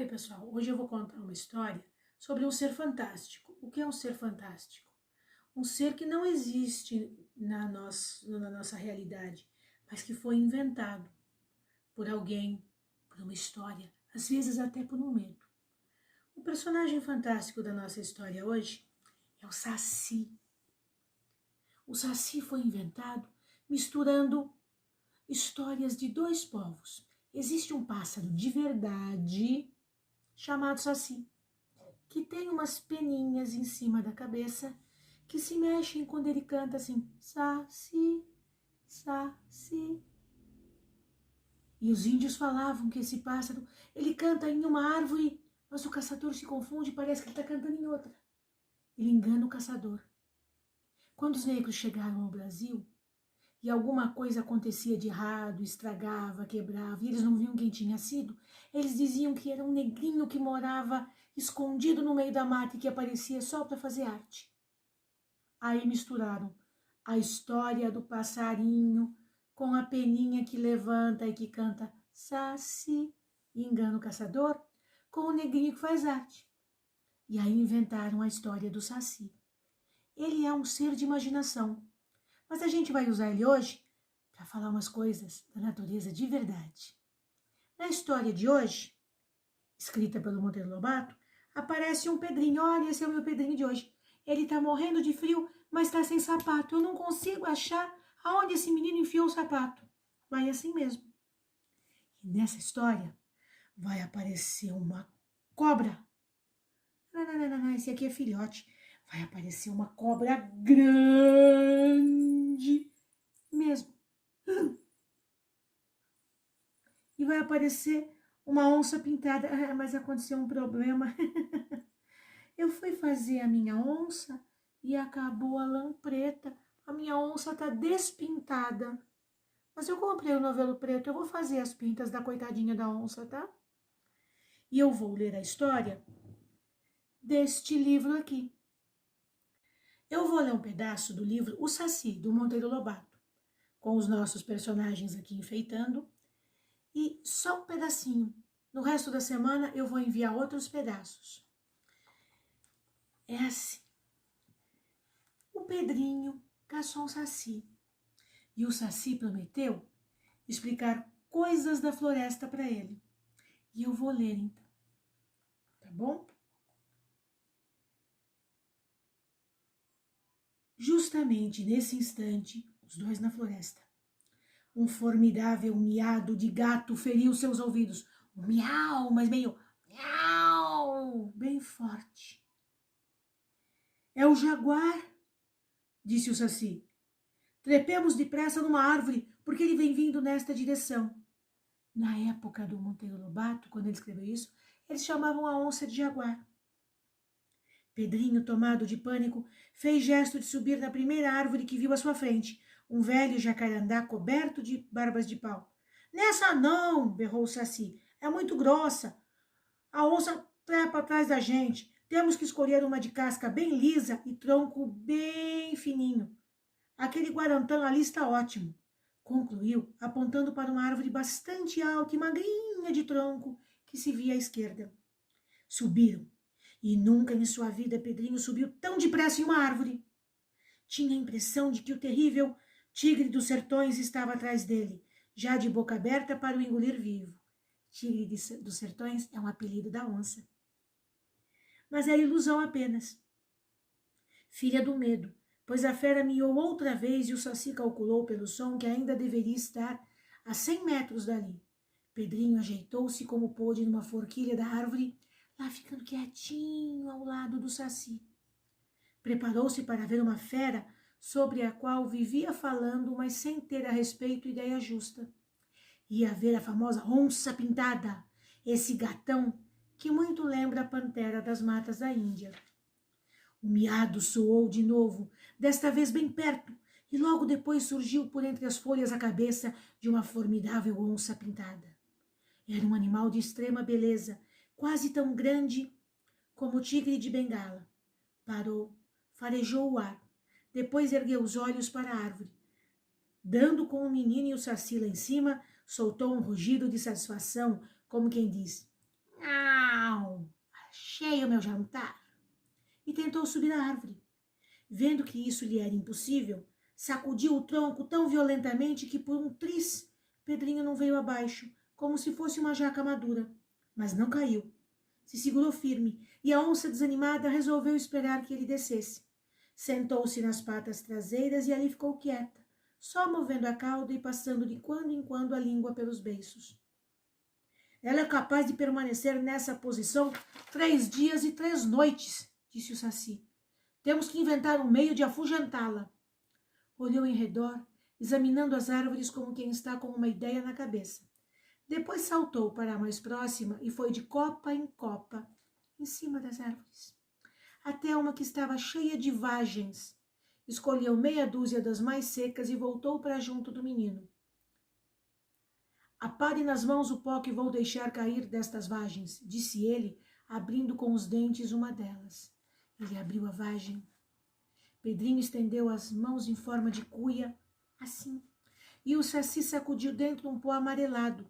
Oi, pessoal. Hoje eu vou contar uma história sobre um ser fantástico. O que é um ser fantástico? Um ser que não existe na nossa realidade, mas que foi inventado por alguém, por uma história, às vezes até por um medo. O personagem fantástico da nossa história hoje é o Saci. O Saci foi inventado misturando histórias de dois povos. Existe um pássaro de verdade chamado Saci, que tem umas peninhas em cima da cabeça que se mexem quando ele canta assim, Saci, Saci. E os índios falavam que esse pássaro, ele canta em uma árvore, mas o caçador se confunde e parece que ele está cantando em outra. Ele engana o caçador. Quando os negros chegaram ao Brasil e alguma coisa acontecia de errado, estragava, quebrava, e eles não viam quem tinha sido, eles diziam que era um negrinho que morava escondido no meio da mata e que aparecia só para fazer arte. Aí misturaram a história do passarinho com a peninha que levanta e que canta Saci e engana o caçador, com o negrinho que faz arte. E aí inventaram a história do Saci. Ele é um ser de imaginação, mas a gente vai usar ele hoje para falar umas coisas da natureza de verdade. Na história de hoje, escrita pelo Monteiro Lobato, aparece um Pedrinho. Olha, esse é o meu Pedrinho de hoje. Ele está morrendo de frio, mas está sem sapato. Eu não consigo achar aonde esse menino enfiou o sapato. Vai assim mesmo. E nessa história vai aparecer uma cobra. Não, esse aqui é filhote. Vai aparecer uma cobra grande mesmo. E vai aparecer uma onça pintada. Mas aconteceu um problema. Eu fui fazer a minha onça e acabou a lã preta. A minha onça está despintada. Mas eu comprei o novelo preto, eu vou fazer as pintas da coitadinha da onça, tá? E eu vou ler a história deste livro aqui. Eu vou ler um pedaço do livro O Saci, do Monteiro Lobato, com os nossos personagens aqui enfeitando. E só um pedacinho. No resto da semana eu vou enviar outros pedaços. É assim. O Pedrinho caçou um saci. E o Saci prometeu explicar coisas da floresta para ele. E eu vou ler então, tá bom? Justamente nesse instante, os dois na floresta, um formidável miado de gato feriu seus ouvidos. Um miau, mas meio miau, bem forte. É o jaguar, disse o Saci. Trepemos depressa numa árvore, porque ele vem vindo nesta direção. Na época do Monteiro Lobato, quando ele escreveu isso, eles chamavam a onça de jaguar. Pedrinho, tomado de pânico, fez gesto de subir na primeira árvore que viu à sua frente, um velho jacarandá coberto de barbas de pau. Nessa não, berrou o Saci, é muito grossa. A onça trepa atrás da gente. Temos que escolher uma de casca bem lisa e tronco bem fininho. Aquele guarantã ali está ótimo, concluiu, apontando para uma árvore bastante alta e magrinha de tronco que se via à esquerda. Subiram, e nunca em sua vida Pedrinho subiu tão depressa em uma árvore. Tinha a impressão de que o terrível tigre dos sertões estava atrás dele, já de boca aberta para o engolir vivo. Tigre dos sertões é um apelido da onça. Mas era ilusão apenas. Filha do medo, pois a fera miou outra vez e o Saci calculou pelo som que ainda deveria estar a 100 metros dali. Pedrinho ajeitou-se como pôde numa forquilha da árvore, lá ficando quietinho ao lado do Saci. Preparou-se para ver uma fera sobre a qual vivia falando, mas sem ter a respeito ideia justa. Ia ver a famosa onça pintada, esse gatão que muito lembra a pantera das matas da Índia. O miado soou de novo, desta vez bem perto, e logo depois surgiu por entre as folhas a cabeça de uma formidável onça pintada. Era um animal de extrema beleza, quase tão grande como o tigre de Bengala. Parou, farejou o ar, depois ergueu os olhos para a árvore. Dando com o menino e o Saci lá em cima, soltou um rugido de satisfação, como quem diz: achei o meu jantar. E tentou subir a árvore. Vendo que isso lhe era impossível, sacudiu o tronco tão violentamente que por um tris, Pedrinho não veio abaixo, como se fosse uma jaca madura. Mas não caiu. Se segurou firme e a onça desanimada resolveu esperar que ele descesse. Sentou-se nas patas traseiras e ali ficou quieta, só movendo a cauda e passando de quando em quando a língua pelos beiços. Ela é capaz de permanecer nessa posição 3 dias e 3 noites, disse o Saci. Temos que inventar um meio de afugentá-la. Olhou em redor, examinando as árvores como quem está com uma ideia na cabeça. Depois saltou para a mais próxima e foi de copa em copa, em cima das árvores, até uma que estava cheia de vagens. Escolheu meia dúzia das mais secas e voltou para junto do menino. Apare nas mãos o pó que vou deixar cair destas vagens, disse ele, abrindo com os dentes uma delas. Ele abriu a vagem. Pedrinho estendeu as mãos em forma de cuia, assim, e o Saci sacudiu dentro um pó amarelado.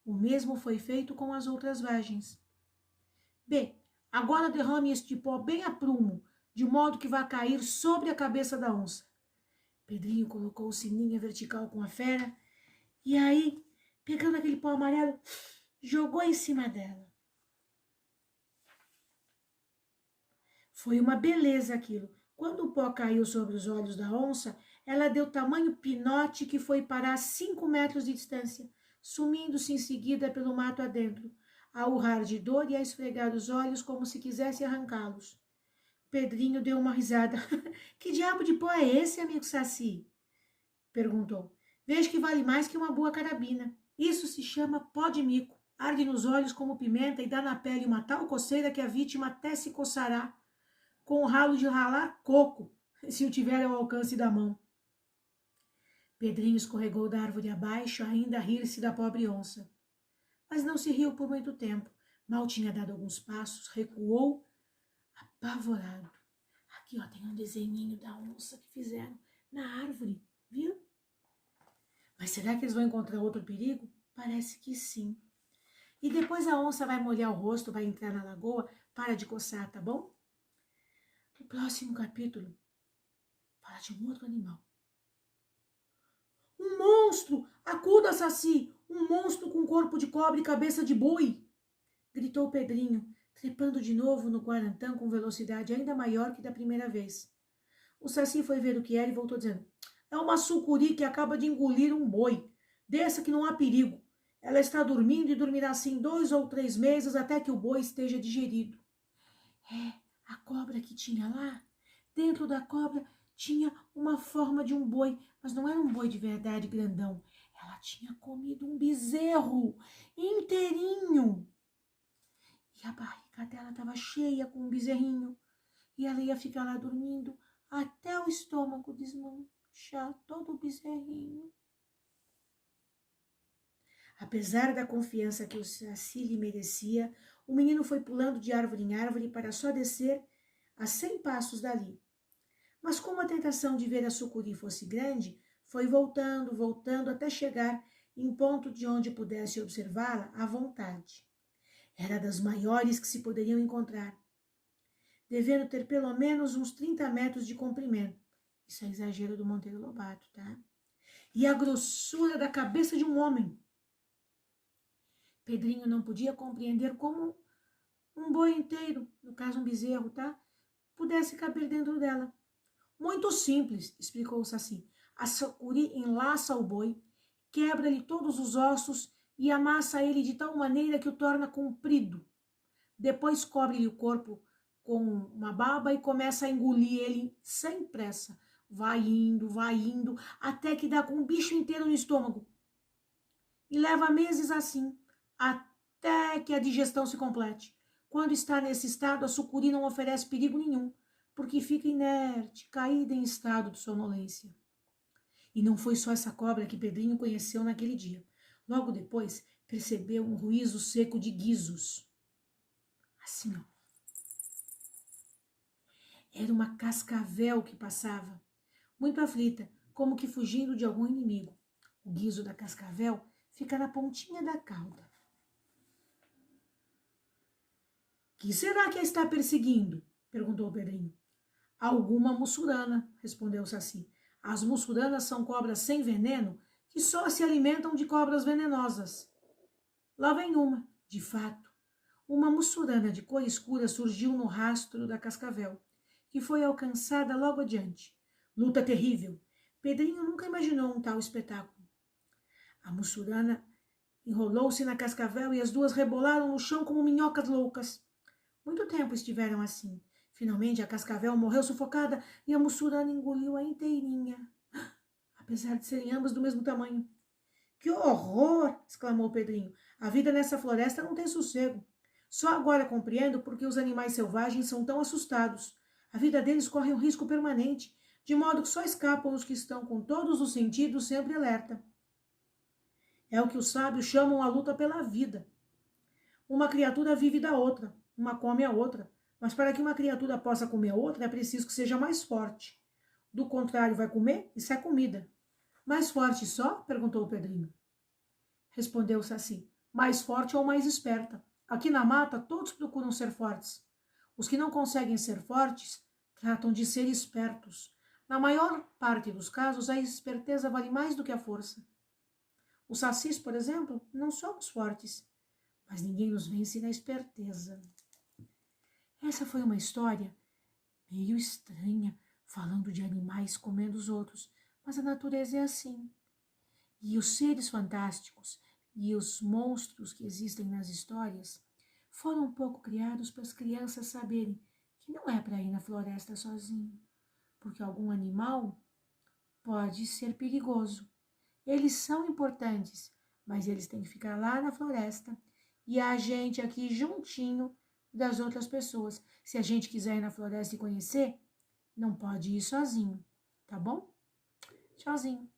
O mesmo foi feito com as outras vagens. Bem, agora derrame este pó bem a prumo, de modo que vá cair sobre a cabeça da onça. Pedrinho colocou o sininho vertical com a fera e aí, pegando aquele pó amarelo, jogou em cima dela. Foi uma beleza aquilo. Quando o pó caiu sobre os olhos da onça, ela deu tamanho pinote que foi parar a 5 metros de distância, sumindo-se em seguida pelo mato adentro, a urrar de dor e a esfregar os olhos como se quisesse arrancá-los. Pedrinho deu uma risada. Que diabo de pó é esse, amigo Saci? Perguntou. Vejo que vale mais que uma boa carabina. Isso se chama pó de mico. Arde nos olhos como pimenta e dá na pele uma tal coceira que a vítima até se coçará com o ralo de ralar coco, se o tiver ao alcance da mão. Pedrinho escorregou da árvore abaixo, ainda a rir-se da pobre onça. Mas não se riu por muito tempo. Mal tinha dado alguns passos, recuou, apavorado. Aqui, ó, tem um desenhinho da onça que fizeram na árvore, viu? Mas será que eles vão encontrar outro perigo? Parece que sim. E depois a onça vai molhar o rosto, vai entrar na lagoa. Para de coçar, tá bom? O próximo capítulo fala de um outro animal. Um monstro! Acuda, Saci! Um monstro com corpo de cobre e cabeça de boi! Gritou Pedrinho, trepando de novo no guarantã com velocidade ainda maior que da primeira vez. O Saci foi ver o que era e voltou dizendo: é uma sucuri que acaba de engolir um boi. Dessa que não há perigo. Ela está dormindo e dormirá assim 2 ou 3 meses até que o boi esteja digerido. É, a cobra que tinha lá, dentro da cobra tinha uma forma de um boi, mas não era um boi de verdade grandão. Ela tinha comido um bezerro inteirinho. E a barriga dela estava cheia com um bezerrinho. E ela ia ficar lá dormindo até o estômago desmanchar todo o bezerrinho. Apesar da confiança que o Saci lhe merecia, o menino foi pulando de árvore em árvore para só descer a 100 passos dali. Mas como a tentação de ver a sucuri fosse grande, foi voltando, voltando, até chegar em ponto de onde pudesse observá-la à vontade. Era das maiores que se poderiam encontrar, devendo ter pelo menos uns 30 metros de comprimento. Isso é exagero do Monteiro Lobato, tá? E a grossura da cabeça de um homem. Pedrinho não podia compreender como um boi inteiro, no caso um bezerro, tá? Pudesse caber dentro dela. Muito simples, explicou o Saci. A sucuri enlaça o boi, quebra-lhe todos os ossos e amassa ele de tal maneira que o torna comprido. Depois cobre-lhe o corpo com uma baba e começa a engolir ele sem pressa. Vai indo, até que dá com um bicho inteiro no estômago. E leva meses assim, até que a digestão se complete. Quando está nesse estado, a sucuri não oferece perigo nenhum, porque fica inerte, caída em estado de sonolência. E não foi só essa cobra que Pedrinho conheceu naquele dia. Logo depois, percebeu um ruído seco de guizos. Assim, ó. Era uma cascavel que passava, muito aflita, como que fugindo de algum inimigo. O guizo da cascavel fica na pontinha da cauda. Que será que a está perseguindo? Perguntou o Pedrinho. Alguma mussurana, respondeu o Saci. As mussuranas são cobras sem veneno que só se alimentam de cobras venenosas. Lá vem uma, de fato. Uma mussurana de cor escura surgiu no rastro da cascavel, que foi alcançada logo adiante. Luta terrível. Pedrinho nunca imaginou um tal espetáculo. A mussurana enrolou-se na cascavel e as duas rebolaram no chão como minhocas loucas. Muito tempo estiveram assim. Finalmente a cascavel morreu sufocada e a mussurana engoliu-a inteirinha, apesar de serem ambas do mesmo tamanho. Que horror! Exclamou Pedrinho. A vida nessa floresta não tem sossego. Só agora compreendo por que os animais selvagens são tão assustados. A vida deles corre um risco permanente, de modo que só escapam os que estão com todos os sentidos sempre alerta. É o que os sábios chamam a luta pela vida. Uma criatura vive da outra, uma come a outra, mas para que uma criatura possa comer a outra é preciso que seja mais forte. Do contrário, vai comer? Isso é comida. Mais forte só? Perguntou o Pedrinho. Respondeu o Saci. Mais forte ou mais esperta. Aqui na mata todos procuram ser fortes. Os que não conseguem ser fortes tratam de ser espertos. Na maior parte dos casos, a esperteza vale mais do que a força. Os sacis, por exemplo, não somos fortes, mas ninguém nos vence na esperteza. Essa foi uma história meio estranha, falando de animais comendo os outros, mas a natureza é assim. E os seres fantásticos e os monstros que existem nas histórias foram um pouco criados para as crianças saberem que não é para ir na floresta sozinho, porque algum animal pode ser perigoso. Eles são importantes, mas eles têm que ficar lá na floresta e a gente aqui juntinho das outras pessoas. Se a gente quiser ir na floresta e conhecer, não pode ir sozinho, tá bom? Tchauzinho.